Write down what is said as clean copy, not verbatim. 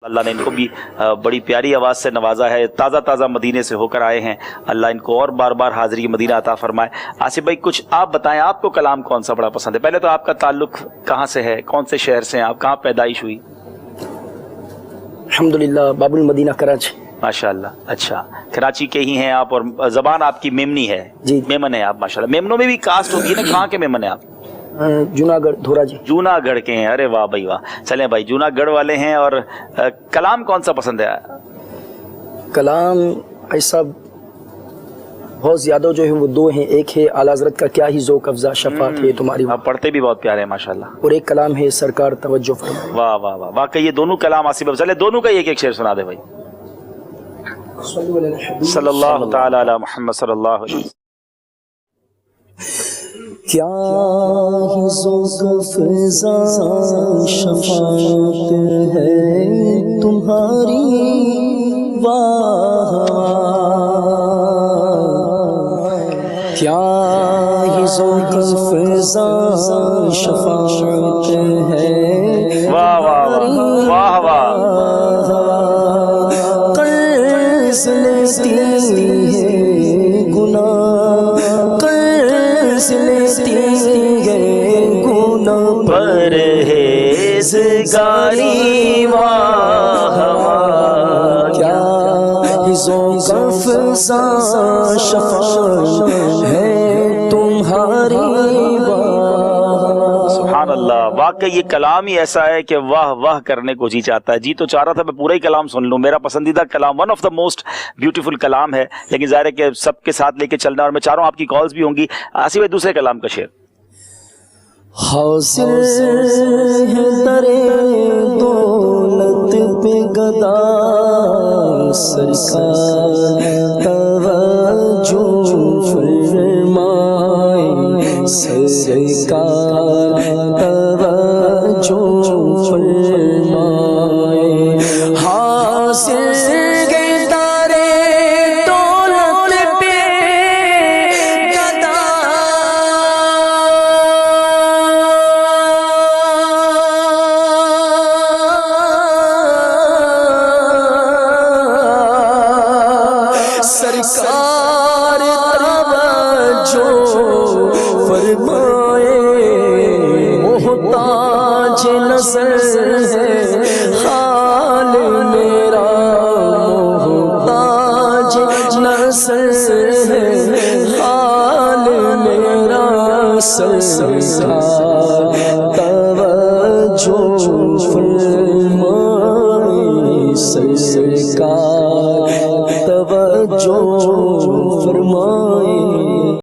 अल्लाह ने इनको भी बड़ी प्यारी आवाज़ से नवाजा है, ताज़ा ताज़ा मदीने से होकर आए हैं। अल्लाह इनको और बार बार हाज़िरी मदीना अता फरमाए। आसिफ भाई कुछ आप बताएं, आपको कलाम कौन सा बड़ा पसंद है? पहले तो आपका ताल्लुक कहाँ से है, कौन से शहर से हैं आप, कहाँ पैदाइश हुई? अल्हम्दुलिल्लाह बाबुल मदीना कराची। माशाअल्लाह, अच्छा कराची के ही हैं आप और ज़बान आपकी मेमनी है जी, मेमन है आप माशाअल्लाह। मेमनों में भी कास्ट होती है ना, कहाँ के मेमन है आप? जूनागढ़ धोराजी। जूनागढ़ के हैं, अरे वाह भाई वाह। चलें भाई जूनागढ़ वाले हैं। और कलाम कौन सा पसंद है? कलाम ऐसा बहुत ज्यादा जो है वो दो हैं, एक है आला हज़रत का क्या ही ज़ौक़ अफ़ज़ा शफ़ाअत है तुम्हारी, आप पढ़ते भी बहुत प्यारे हैं माशाल्लाह, और एक कलाम है सरकार तवज्जो फरमाए। वाह वाह वाह, वाकई ये दोनों कलाम आसिफ, चले दोनों का एक एक शेर सुना दे भाई। सल्लल्लाहु तआला अला मुहम्मद सल्लल्लाहु अलैहि वसल्लम। क्या ही ज़ौक़ अफ़ज़ा शफ़ाअत है तुम्हारी, वाह क्या ही ज़ौक़ अफ़ज़ा शफ़ाअत है, वाह वाह वाह वाह। कर्ज़ लेती है गुनाह, कर्ज़ लेती है गुनाह, परहेज़गारी वाह वाह। क्या ही ज़ौक़ अफ़ज़ा शफ़ाअत है तुम्हारी, सुभान अल्लाह। वाकई ये कलाम ही ऐसा है कि वाह वाह करने को जी चाहता है। जी तो चाह रहा था मैं पूरा ही कलाम सुन लूं, मेरा पसंदीदा कलाम, one of the most beautiful कलाम है, लेकिन ज़ाहिर है कि सबके साथ लेके चलना, और मैं चाह रहा हूँ आपकी कॉल्स भी होंगी। आसिफ भाई दूसरे कलाम का शेर। हासिल है दरे दौलत पे गदा, सरकार तवज्जो फरमाए, सरकार तवज्जो फरमाए। हासिल है दरे दौलत पे गदा, सरकार तवज्जो फरमाए, मोहताज नज़र है हाल मेरा, मोहताज नज़र है हाल मेरा, सरकार तवज्जो फरमाए, सरकार तवज्जो फरमाए।